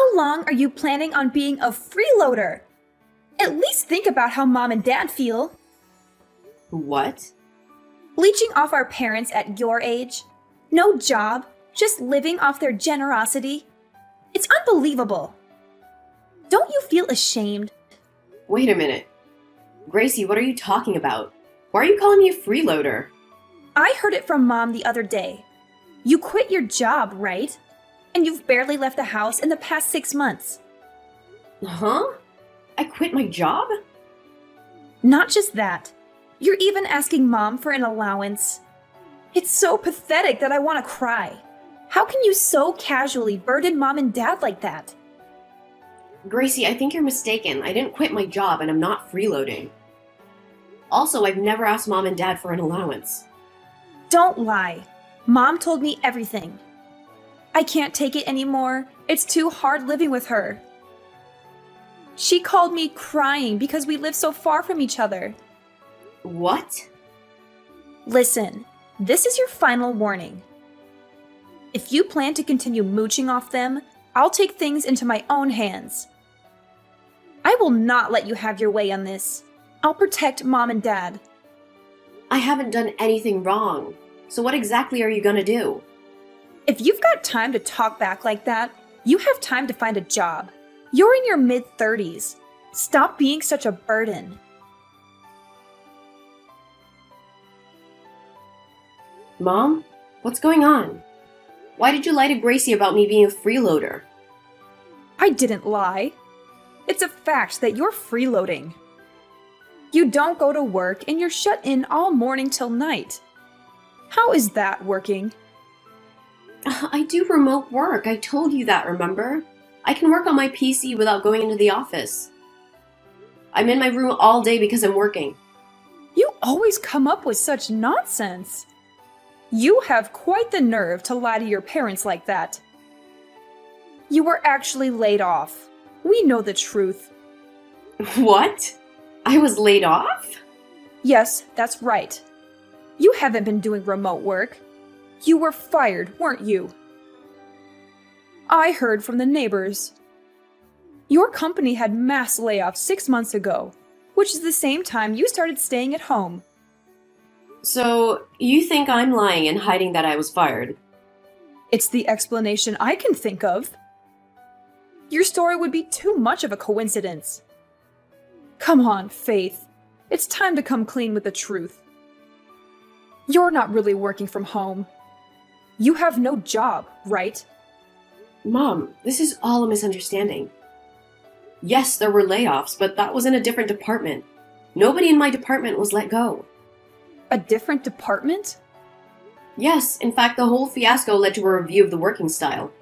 How long are you planning on being a freeloader? At least think about how mom and dad feel. What? Leeching off our parents at your age? No job, just living off their generosity? It's unbelievable. Don't you feel ashamed? Wait a minute. Gracie, what are you talking about? Why are you calling me a freeloader? I heard it from mom the other day. You quit your job, right? And you've barely left the house in the past 6 months. Huh? I quit my job? Not just that. You're even asking mom for an allowance. It's so pathetic that I want to cry. How can you so casually burden mom and dad like that? Gracie, I think you're mistaken. I didn't quit my job and I'm not freeloading. Also, I've never asked mom and dad for an allowance. Don't lie. Mom told me everything. I can't take it anymore. It's too hard living with her. She called me crying because we live so far from each other. What? Listen, this is your final warning. If you plan to continue mooching off them, I'll take things into my own hands. I will not let you have your way on this. I'll protect mom and dad. I haven't done anything wrong. So what exactly are you gonna do? If you've got time to talk back like that, you have time to find a job. You're in your mid-30s. Stop being such a burden. Mom? What's going on? Why did you lie to Gracie about me being a freeloader? I didn't lie. It's a fact that you're freeloading. You don't go to work and you're shut in all morning till night. How is that working? I do remote work. I told you that, remember? I can work on my PC without going into the office. I'm in my room all day because I'm working. You always come up with such nonsense. You have quite the nerve to lie to your parents like that. You were actually laid off. We know the truth. What? I was laid off? Yes, that's right. You haven't been doing remote work. You were fired, weren't you? I heard from the neighbors. Your company had mass layoffs 6 months ago, which is the same time you started staying at home. So, you think I'm lying and hiding that I was fired? It's the explanation I can think of. Your story would be too much of a coincidence. Come on, Faith. It's time to come clean with the truth. You're not really working from home. You have no job, right? Mom, this is all a misunderstanding. Yes, there were layoffs, but that was in a different department. Nobody in my department was let go. A different department? Yes, in fact, the whole fiasco led to a review of the working style.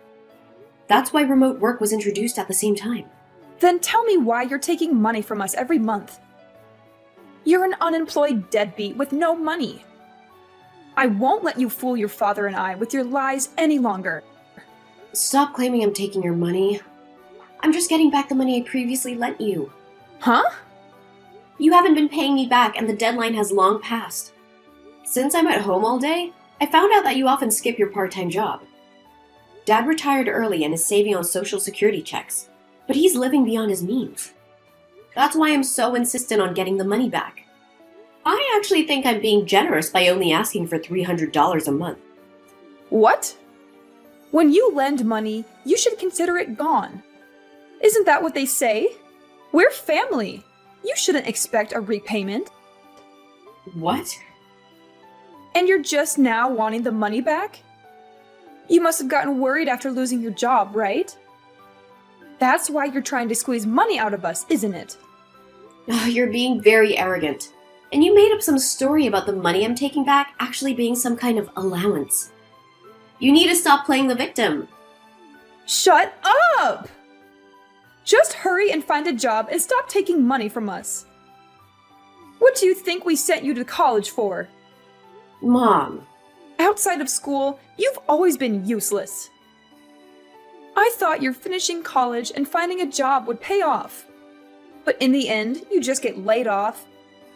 That's why remote work was introduced at the same time. Then tell me why you're taking money from us every month. You're an unemployed deadbeat with no money. I won't let you fool your father and I with your lies any longer. Stop claiming I'm taking your money. I'm just getting back the money I previously lent you. Huh? You haven't been paying me back and the deadline has long passed. Since I'm at home all day, I found out that you often skip your part-time job. Dad retired early and is saving on Social Security checks, but he's living beyond his means. That's why I'm so insistent on getting the money back. I actually think I'm being generous by only asking for $300 a month. What? When you lend money, you should consider it gone. Isn't that what they say? We're family. You shouldn't expect a repayment. What? And you're just now wanting the money back? You must have gotten worried after losing your job, right? That's why you're trying to squeeze money out of us, isn't it? You're being very arrogant. And you made up some story about the money I'm taking back actually being some kind of allowance. You need to stop playing the victim. Shut up! Just hurry and find a job and stop taking money from us. What do you think we sent you to college for? Mom. Outside of school, you've always been useless. I thought your finishing college and finding a job would pay off. But in the end, you just get laid off,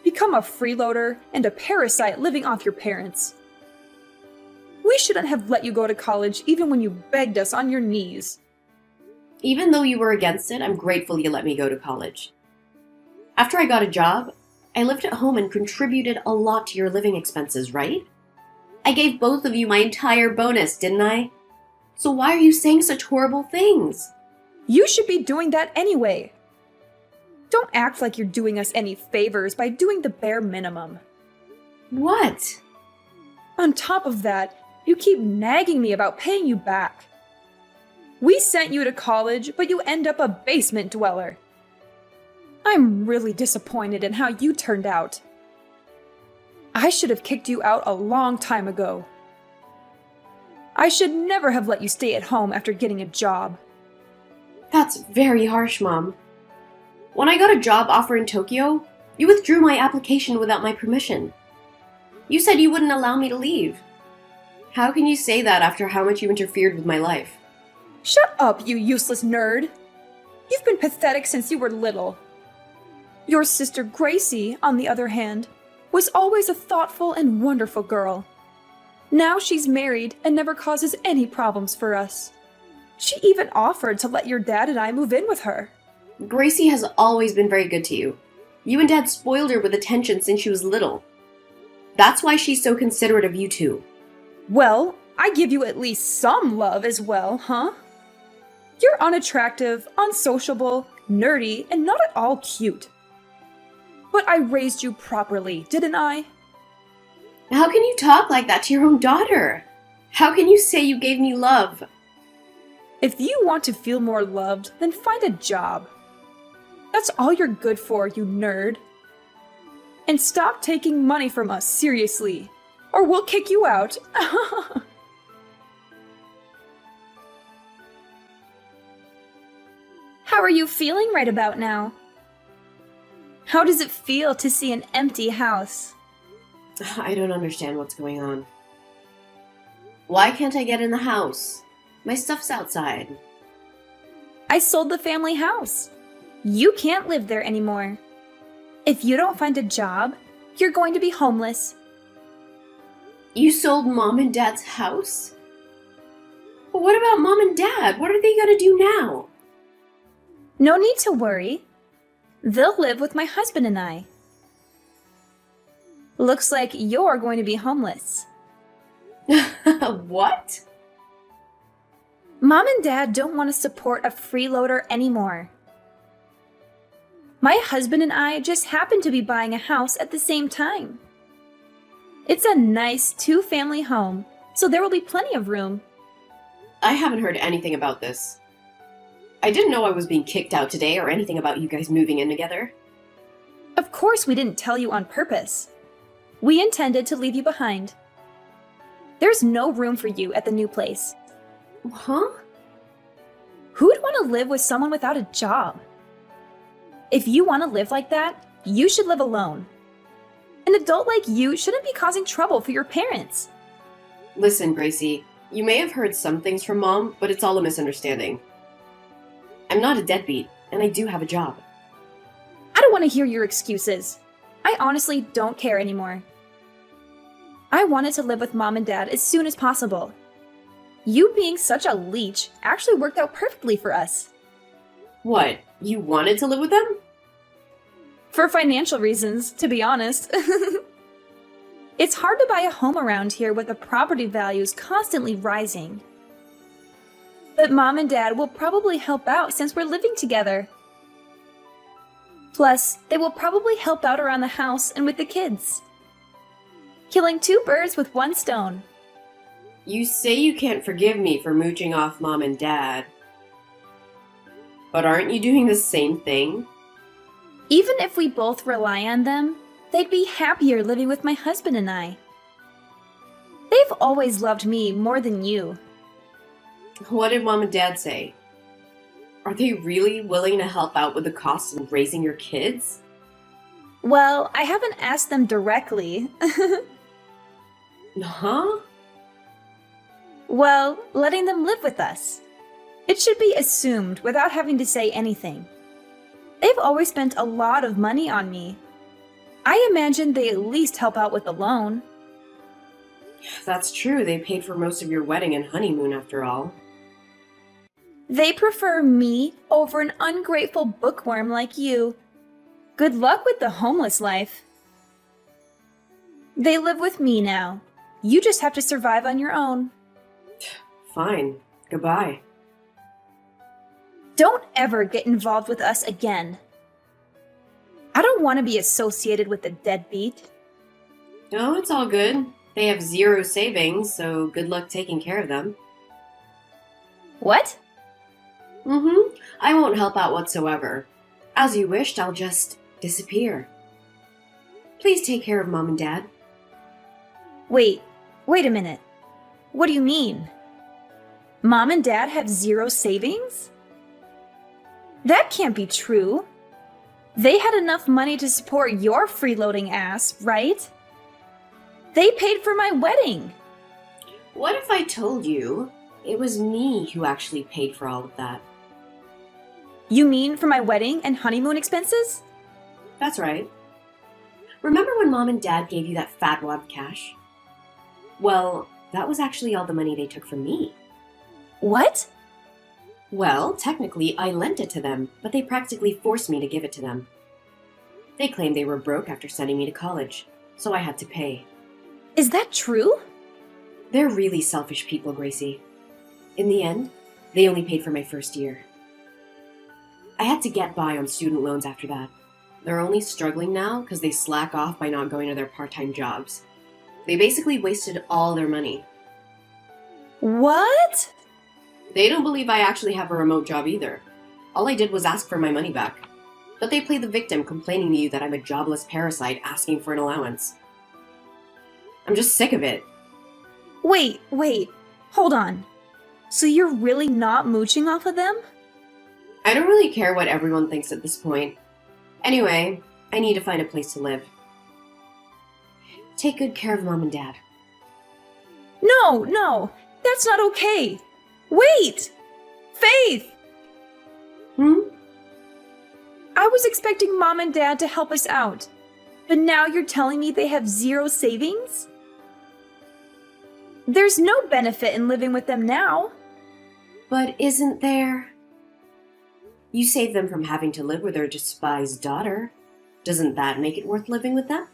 become a freeloader, and a parasite living off your parents. We shouldn't have let you go to college even when you begged us on your knees. Even though you were against it, I'm grateful you let me go to college. After I got a job, I lived at home and contributed a lot to your living expenses, right? I gave both of you my entire bonus, didn't I? So why are you saying such horrible things? You should be doing that anyway. Don't act like you're doing us any favors by doing the bare minimum. What? On top of that, you keep nagging me about paying you back. We sent you to college, but you end up a basement dweller. I'm really disappointed in how you turned out. I should have kicked you out a long time ago. I should never have let you stay at home after getting a job. That's very harsh, Mom. When I got a job offer in Tokyo, you withdrew my application without my permission. You said you wouldn't allow me to leave. How can you say that after how much you interfered with my life? Shut up, you useless nerd! You've been pathetic since you were little. Your sister Gracie, on the other hand, was always a thoughtful and wonderful girl. Now she's married and never causes any problems for us. She even offered to let your dad and I move in with her. Gracie has always been very good to you. You and Dad spoiled her with attention since she was little. That's why she's so considerate of you two. Well, I give you at least some love as well, huh? You're unattractive, unsociable, nerdy, and not at all cute. But I raised you properly, didn't I? How can you talk like that to your own daughter? How can you say you gave me love? If you want to feel more loved, then find a job. That's all you're good for, you nerd. And stop taking money from us seriously, or we'll kick you out. How are you feeling right about now? How does it feel to see an empty house? I don't understand what's going on. Why can't I get in the house? My stuff's outside. I sold the family house. You can't live there anymore. If you don't find a job, you're going to be homeless. You sold Mom and Dad's house? But what about Mom and Dad? What are they gonna do now? No need to worry. They'll live with my husband and I. Looks like you're going to be homeless. What? Mom and Dad don't want to support a freeloader anymore. My husband and I just happen to be buying a house at the same time. It's a nice 2-family home, so there will be plenty of room. I haven't heard anything about this. I didn't know I was being kicked out today or anything about you guys moving in together. Of course we didn't tell you on purpose. We intended to leave you behind. There's no room for you at the new place. Huh? Who'd want to live with someone without a job? If you want to live like that, you should live alone. An adult like you shouldn't be causing trouble for your parents. Listen, Gracie, you may have heard some things from Mom, but it's all a misunderstanding. I'm not a deadbeat, and I do have a job. I don't want to hear your excuses. I honestly don't care anymore. I wanted to live with Mom and Dad as soon as possible. You being such a leech actually worked out perfectly for us. What, you wanted to live with them? For financial reasons, to be honest. It's hard to buy a home around here with the property values constantly rising. But Mom and Dad will probably help out since we're living together. Plus, they will probably help out around the house and with the kids. Killing 2 birds with 1 stone. You say you can't forgive me for mooching off Mom and Dad. But aren't you doing the same thing? Even if we both rely on them, they'd be happier living with my husband and I. They've always loved me more than you. What did Mom and Dad say? Are they really willing to help out with the costs of raising your kids? Well, I haven't asked them directly. Huh? Well, letting them live with us. It should be assumed without having to say anything. They've always spent a lot of money on me. I imagine they at least help out with the loan. That's true, they paid for most of your wedding and honeymoon after all. They prefer me over an ungrateful bookworm like you. Good luck with the homeless life. They live with me now. You just have to survive on your own. Fine. Goodbye. Don't ever get involved with us again. I don't want to be associated with the deadbeat. No, it's all good. They have 0 savings, so good luck taking care of them. What? I won't help out whatsoever. As you wished, I'll just disappear. Please take care of Mom and Dad. Wait a minute. What do you mean? Mom and Dad have 0 savings? That can't be true. They had enough money to support your freeloading ass, right? They paid for my wedding. What if I told you it was me who actually paid for all of that? You mean for my wedding and honeymoon expenses? That's right. Remember when Mom and Dad gave you that fat wad of cash? Well, that was actually all the money they took from me. What? Well, technically, I lent it to them, but they practically forced me to give it to them. They claimed they were broke after sending me to college, so I had to pay. Is that true? They're really selfish people, Gracie. In the end, they only paid for my first year. I had to get by on student loans after that. They're only struggling now because they slack off by not going to their part-time jobs. They basically wasted all their money. What? They don't believe I actually have a remote job either. All I did was ask for my money back. But they play the victim, complaining to you that I'm a jobless parasite asking for an allowance. I'm just sick of it. Wait. Hold on. So you're really not mooching off of them? I don't really care what everyone thinks at this point. Anyway, I need to find a place to live. Take good care of Mom and Dad. No, that's not okay. Wait! Faith! I was expecting Mom and Dad to help us out, but now you're telling me they have 0 savings? There's no benefit in living with them now. But isn't there? You saved them from having to live with their despised daughter. Doesn't that make it worth living with them?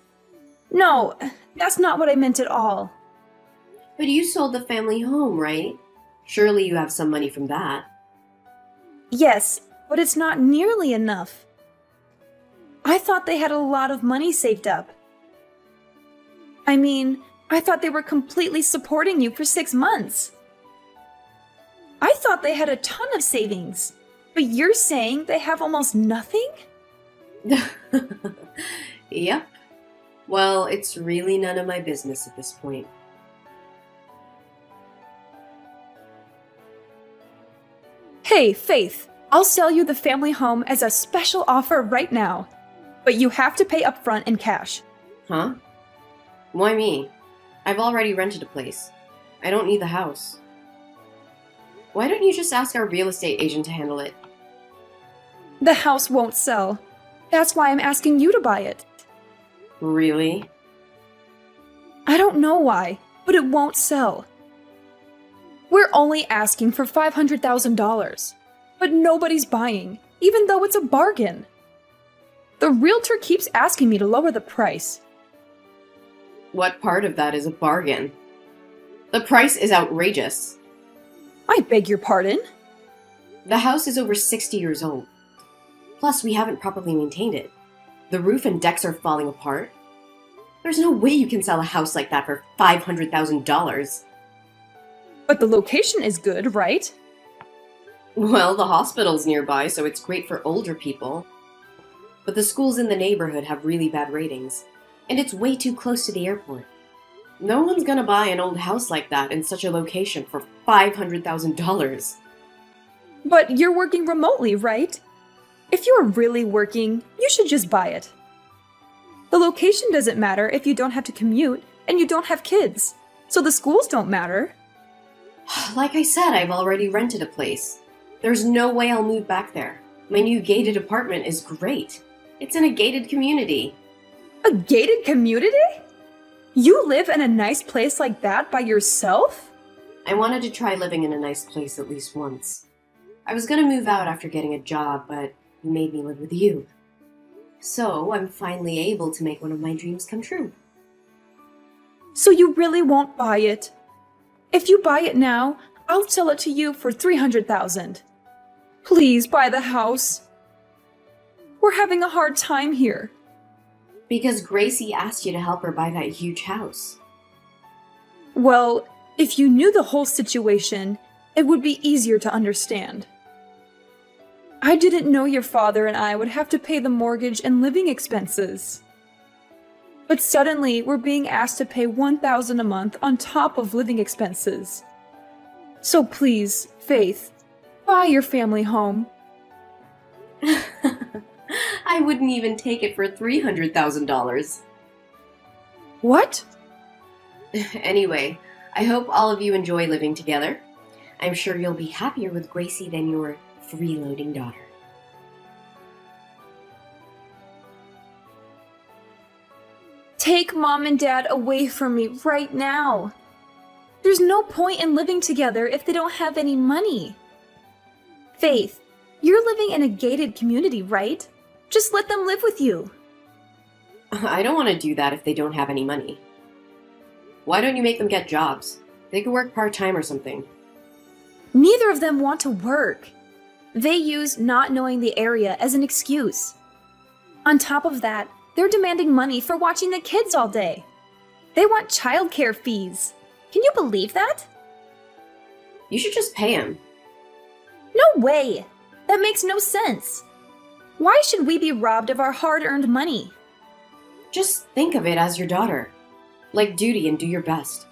No, that's not what I meant at all. But you sold the family home, right? Surely you have some money from that. Yes, but it's not nearly enough. I thought they had a lot of money saved up. I mean, I thought they were completely supporting you for 6 months. I thought they had a ton of savings, but you're saying they have almost nothing? Yep. Well, it's really none of my business at this point. Hey, Faith, I'll sell you the family home as a special offer right now, but you have to pay upfront in cash. Huh? Why me? I've already rented a place. I don't need the house. Why don't you just ask our real estate agent to handle it? The house won't sell. That's why I'm asking you to buy it. Really? I don't know why, but it won't sell. We're only asking for $500,000, but nobody's buying, even though it's a bargain. The realtor keeps asking me to lower the price. What part of that is a bargain? The price is outrageous. I beg your pardon? The house is over 60 years old. Plus, we haven't properly maintained it. The roof and decks are falling apart. There's no way you can sell a house like that for $500,000. But the location is good, right? Well, the hospital's nearby, so it's great for older people. But the schools in the neighborhood have really bad ratings, and it's way too close to the airport. No one's gonna buy an old house like that in such a location for $500,000. But you're working remotely, right? If you're really working, you should just buy it. The location doesn't matter if you don't have to commute and you don't have kids, so the schools don't matter. Like I said, I've already rented a place. There's no way I'll move back there. My new gated apartment is great. It's in a gated community. A gated community? You live in a nice place like that by yourself? I wanted to try living in a nice place at least once. I was gonna move out after getting a job, but you made me live with you. So I'm finally able to make one of my dreams come true. So you really won't buy it? If you buy it now, I'll sell it to you for $300,000. Please buy the house. We're having a hard time here. Because Gracie asked you to help her buy that huge house. Well, if you knew the whole situation, it would be easier to understand. I didn't know your father and I would have to pay the mortgage and living expenses. But suddenly, we're being asked to pay $1,000 a month on top of living expenses. So please, Faith, buy your family home. I wouldn't even take it for $300,000. What? Anyway, I hope all of you enjoy living together. I'm sure you'll be happier with Gracie than your freeloading daughter. Take Mom and Dad away from me right now. There's no point in living together if they don't have any money. Faith, you're living in a gated community, right? Just let them live with you. I don't want to do that if they don't have any money. Why don't you make them get jobs? They could work part-time or something. Neither of them want to work. They use not knowing the area as an excuse. On top of that, they're demanding money for watching the kids all day. They want childcare fees. Can you believe that? You should just pay him. No way! That makes no sense. Why should we be robbed of our hard-earned money? Just think of it as your daughter. Like duty and do your best.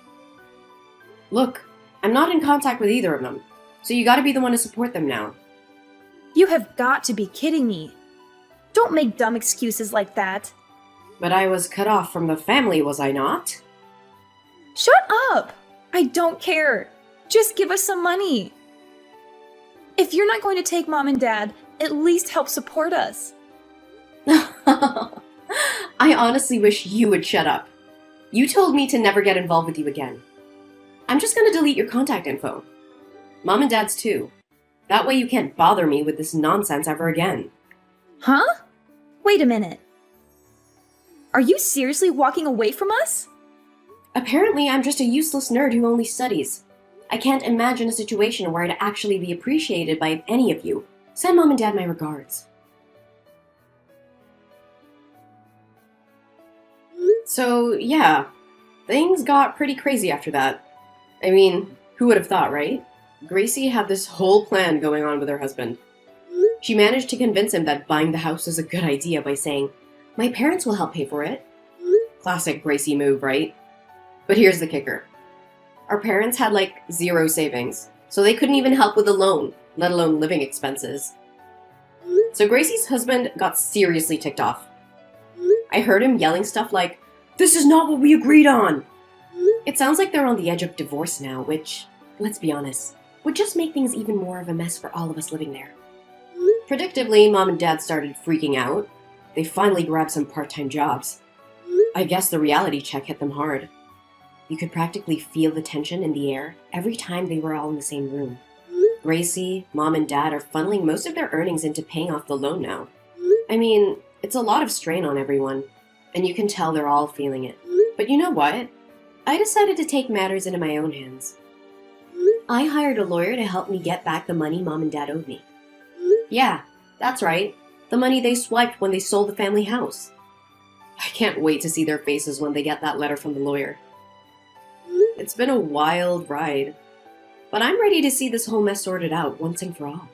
Look, I'm not in contact with either of them, so you gotta be the one to support them now. You have got to be kidding me. Don't make dumb excuses like that. But I was cut off from the family, was I not? Shut up! I don't care. Just give us some money. If you're not going to take Mom and Dad, at least help support us. I honestly wish you would shut up. You told me to never get involved with you again. I'm just gonna delete your contact info. Mom and Dad's too. That way you can't bother me with this nonsense ever again. Huh? Wait a minute. Are you seriously walking away from us? Apparently, I'm just a useless nerd who only studies. I can't imagine a situation where I'd actually be appreciated by any of you. Send Mom and Dad my regards. So, yeah, things got pretty crazy after that. I mean, who would have thought, right? Gracie had this whole plan going on with her husband. She managed to convince him that buying the house is a good idea by saying, "My parents will help pay for it." Classic Gracie move, right? But here's the kicker. Our parents had like zero savings, so they couldn't even help with the loan, let alone living expenses. So Gracie's husband got seriously ticked off. I heard him yelling stuff like, "This is not what we agreed on!" It sounds like they're on the edge of divorce now, which, let's be honest, would just make things even more of a mess for all of us living there. Predictably, Mom and Dad started freaking out. They finally grabbed some part-time jobs. I guess the reality check hit them hard. You could practically feel the tension in the air every time they were all in the same room. Gracie, Mom, and Dad are funneling most of their earnings into paying off the loan now. I mean, it's a lot of strain on everyone, and you can tell they're all feeling it. But you know what? I decided to take matters into my own hands. I hired a lawyer to help me get back the money Mom and Dad owed me. Yeah, that's right. The money they swiped when they sold the family house. I can't wait to see their faces when they get that letter from the lawyer. It's been a wild ride, but I'm ready to see this whole mess sorted out once and for all.